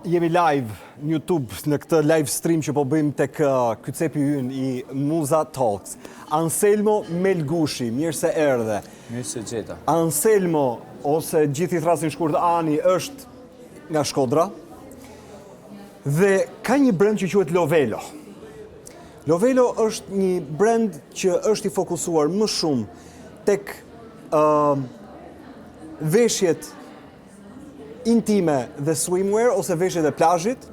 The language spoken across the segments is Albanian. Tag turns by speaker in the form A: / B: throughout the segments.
A: Jemi live në YouTube në këtë live stream që po bëjmë tek kycepi ynë i Muza Talks. Anselmo Melgushi, mirë se erdhe.
B: Mirë se gjeta.
A: Anselmo, ose gjithi thrasin shkurt Ani, është nga Shkodra dhe ka një brand që quhet Lovelo. Lovelo është një brand që është i fokusuar më shumë tek veshjet intime dhe swimwear ose veshjet e plazhit.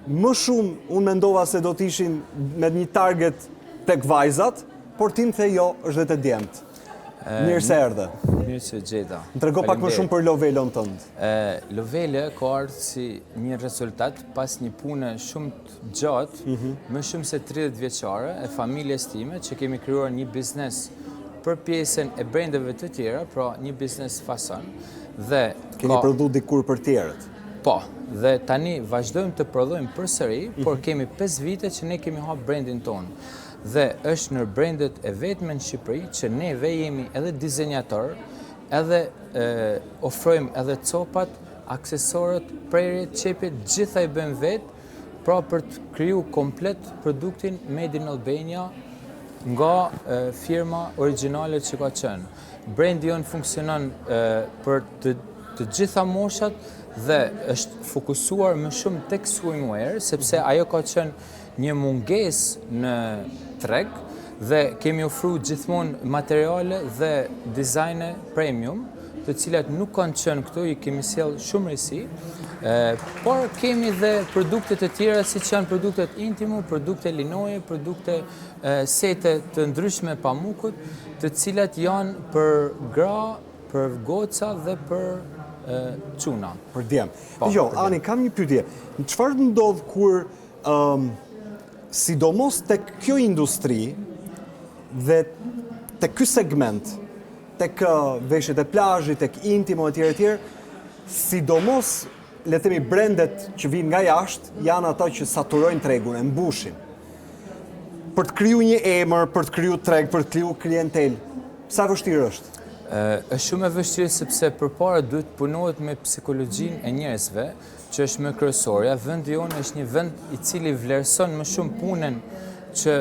A: Më shumë unë mendova se do të ishin me një target tek vajzat, por ti më the jo, është dhe të djemt. Mirë se erdhe.
B: Mirë se gjeta.
A: Më trego pak më shumë për Lovelon tënd.
B: Lovelo ka ardhur si një rezultat pas një pune shumë të gjatë, më shumë se 30 vjeçare e familjes time që kemi krijuar një biznes për pjesën e brendeve të tjera, pra një biznes fason. Dhe
A: keni prodhu dikur për tjerët?
B: Po, dhe tani vazhdojmë të prodhojmë përsëri, por kemi 5 vite që ne kemi hapur brandin tonë. Dhe është në brendet e vetme në Shqipëri që neve jemi edhe dizenjator, edhe ofrojmë edhe copat, aksesorët, prerjet, çepet, gjitha i bëjmë vetë, pra për të kriju komplet produktin Made in Albania nga firma origjinale që ka qenë. Brendi jonë funksionon për të gjitha moshat dhe është fokusuar më shumë tek swimwear, sepse ajo ka qenë një mungesë në treg dhe kemi ofruar gjithmonë materiale dhe dizajne premium, të cilat nuk kanë qenë këtu, i kemi sjell shumë rësi, por kemi dhe produkte të tjera siç janë produktet intimo, produkte linoje, produkte sete të ndryshme pamukut, të cilat janë për gra, për goca dhe për çuna.
A: Për djem. Jo, Ani, kam një pyetje. Çfarë ndodh kur sidomos tek kjo industri dhe tek ky segment, tek veshjet e plazhit, tek intimo etj, sidomos le të themi brendet që vijnë nga jashtë janë ata që saturojnë tregun, e mbushin. Për të kriju një emër, për të kriju treg, për të kriju klientel, sa vështirë është?
B: Është shumë e vështirë sepse përpara duhet punohet me psikologjinë e njerëzve, që është më kryesorja. Vendi jonë është një vend i cili vlerëson më shumë punën që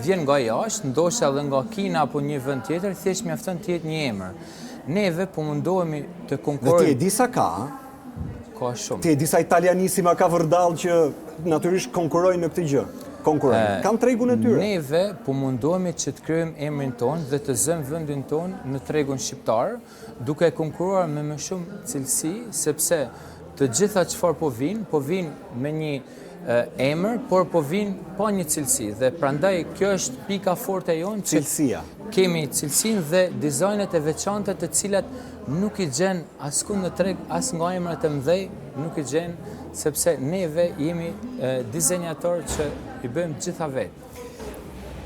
B: vjen nga jashtë, ndoshta edhe nga Kina apo një vend tjetër, thjesht mjafton të jetë një emër. Neve po mundohemi të konkurrojmë.
A: Dhe ti e di sa ka?
B: Ka shumë.
A: Ti e di sa italianisima ka vërdall që natyrisht konkurrojnë në këtë gjë? Konkurrojnë. Kanë tregun e tyre.
B: Neve po mundohemi që të krijojmë emrin tonë dhe të zëmë vendin tonë në tregun shqiptar, duke konkurruar me më shumë cilësi, sepse të gjitha çfarë po vinë me një emër, por po vinë pa një cilësi. Dhe prandaj kjo është pika forte e jonë, që
A: cilësia.
B: Kemi cilësinë dhe dizajnet e veçanta të cilat nuk i gjen askund në treg, as nga emrat e mëdhej, nuk i gjen, sepse neve jemi dizenjator që i bëjmë gjitha vetë.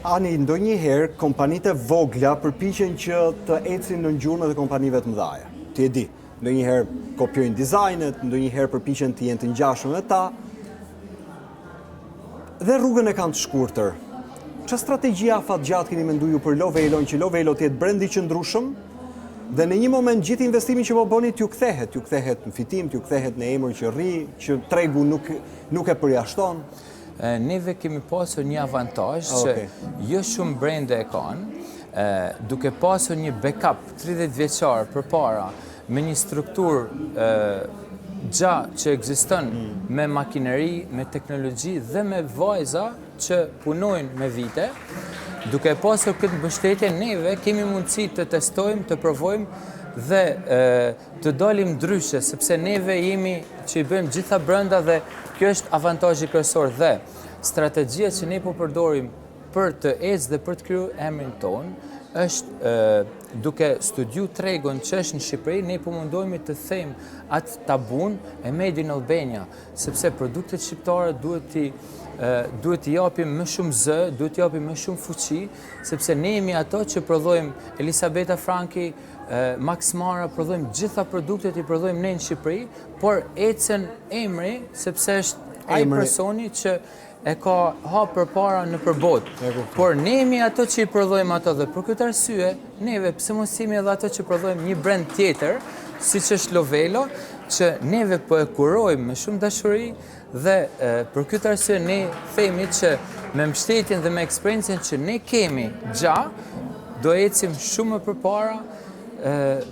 A: Ani, ndonjëherë kompanitë e vogla përpiqen që të ecin në ngjyrën e kompanive të mëdha. Ti e di, ndonjëherë kopjojnë dizajnet, ndonjëherë përpiqen të jenë të ngjashëm me ta. Dhe rrugën e kanë të shkurtër. Çfarë strategji afatgjatë keni menduar ju për Lovelon, që Lovelo të jetë brend i qëndrueshëm dhe në një moment gjithë investimin që po bëni t'ju kthehet në fitim, t'ju kthehet në emër që rri, që tregu nuk e përjashton?
B: Neve kemi pasur një avantazh që jo shumë brende e kanë, duke pasur një backup 30 vjeçar përpara me një strukturë që ekziston me makineri, me teknologji dhe me vajza që punojnë me vite, duke pasur këtë mbështetje, neve kemi mundësi të testojmë, të provojmë dhe të dalim ndryshe, sepse neve jemi që i bëjmë gjitha brenda dhe kjo është avantazhi kryesor dhe strategjia që ne po përdorim për të ecë dhe për të krijuar emrin tonë është duke studiu tregun që është në Shqipëri, ne po mundohemi të thejmë atë tabun e Made in Albania, sepse produktet shqiptare duhet t'i japim më shumë zë, duhet t'i japim më shumë fuqi, sepse ne jemi ato që prodhojmë Elisabetta Franki, Max Mara, prodhojmë gjitha produktet i prodhojmë ne në Shqipëri, por ecën emri, sepse është ai personi që e ka hapë përpara në përbot. Por ne jemi ato që i prodhojmë ato dhe për këtë arsye, neve pse mos jemi edhe ato që prodhojmë një brand tjetër, siç është Lovelo, që neve po e kurojmë me shumë dashuri dhe për këtë arsye ne themi që me mbështetjen dhe me eksperiencën që ne kemi do ecim shumë më përpara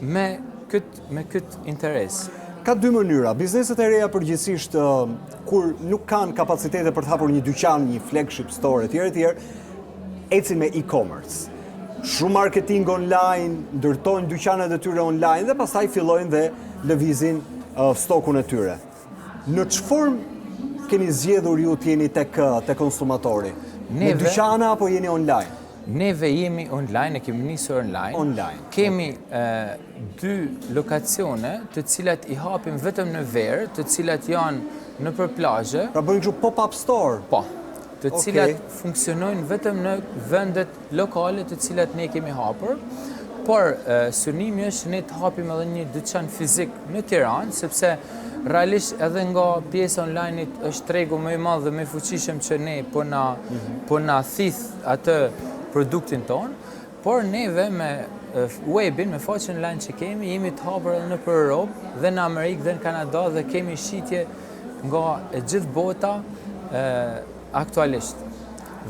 B: me këtë interes.
A: Ka dy mënyra. Bizneset e reja përgjithsisht kur nuk kanë kapacitete për të hapur një dyqan, një flagship store etj, ecin me e-commerce. Shumë marketing online, ndërtojnë dyqanet e tyre online dhe pastaj fillojnë dhe lëvizin stokun e tyre. Në ç'formë keni zgjedhur ju të jeni tek konsumatori? Me dyqana apo jeni online?
B: Neve jemi online, e kemi nisur online. Kemi 2 lokacione të cilat i hapim vetëm në verë, të cilat janë në plazhe.
A: Pra bëjnë kështu pop-up store?
B: Po, të cilat funksionojnë vetëm në vendet lokale të cilat ne kemi hapur. Por synimi është ne të hapim edhe një dyqan fizik në Tiranë, sepse realisht edhe nga pjesa online është tregu më i madh dhe më i fuqishëm që ne po na thith atë produktin ton, por neve me webin, me faqen online që kemi, jemi të hapur edhe në Europë dhe në Amerikë dhe në Kanada dhe kemi shitje nga e gjithë bota aktualisht.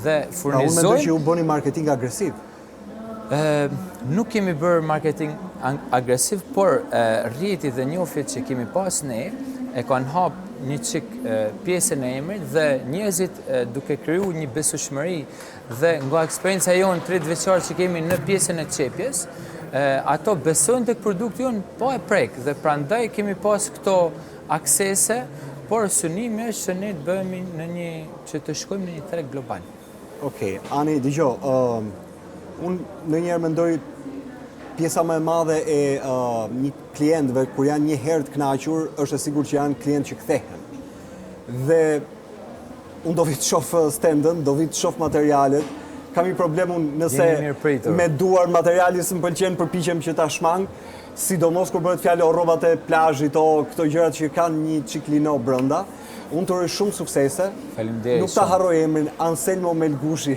B: Dhe furnizojmë...
A: Unë mendoj që ju bëni marketing agresiv.
B: Nuk kemi bërë marketing agresiv, por rrjeti dhe njohjet që kemi pas ne e kanë hap një çik pjesën e emrit dhe njerëzit duke kriju një besueshmëri dhe nga eksperjenca jonë 30 vjeçare që kemi në pjesën e çepjes, ato besojnë tek produkti jonë pa e prek dhe prandaj kemi pas këto aksese, por synimi është që ne të bëhemi që të shkojmë në një treg global.
A: Okej, Ani, dëgjoj, unë ndonjëherë mendoj pjesa më e madhe e një klientëve kur janë një herë të kënaqur është e sigurt që janë klientë që kthehen. Dhe unë do vi të shoh stendën, do vi të shoh materialet. Kam një problem unë nëse me duar materiali s'm pëlqen, përpiqem që ta shmang, sidomos kur bëhet fjalë o rrobat e plazhit o këto gjërat që kanë një çik lino brenda. Unë të uroj shumë suksese.
B: Faleminderit.
A: Nuk ta harroj emrin Anselmo Melgushi.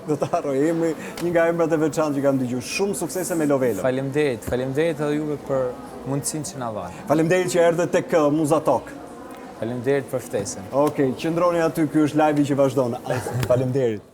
A: Do ta harroj emrin, një nga emrat e veçantë që kam dëgjuar. Shumë suksese me Lovelo.
B: Faleminderit edhe juve për mundësinë që na dhani.
A: Faleminderit që erdhët tek Muza Talk.
B: Faleminderit për ftesën.
A: Okej, qëndroni aty, ky është live-i që vazhdon. Faleminderit.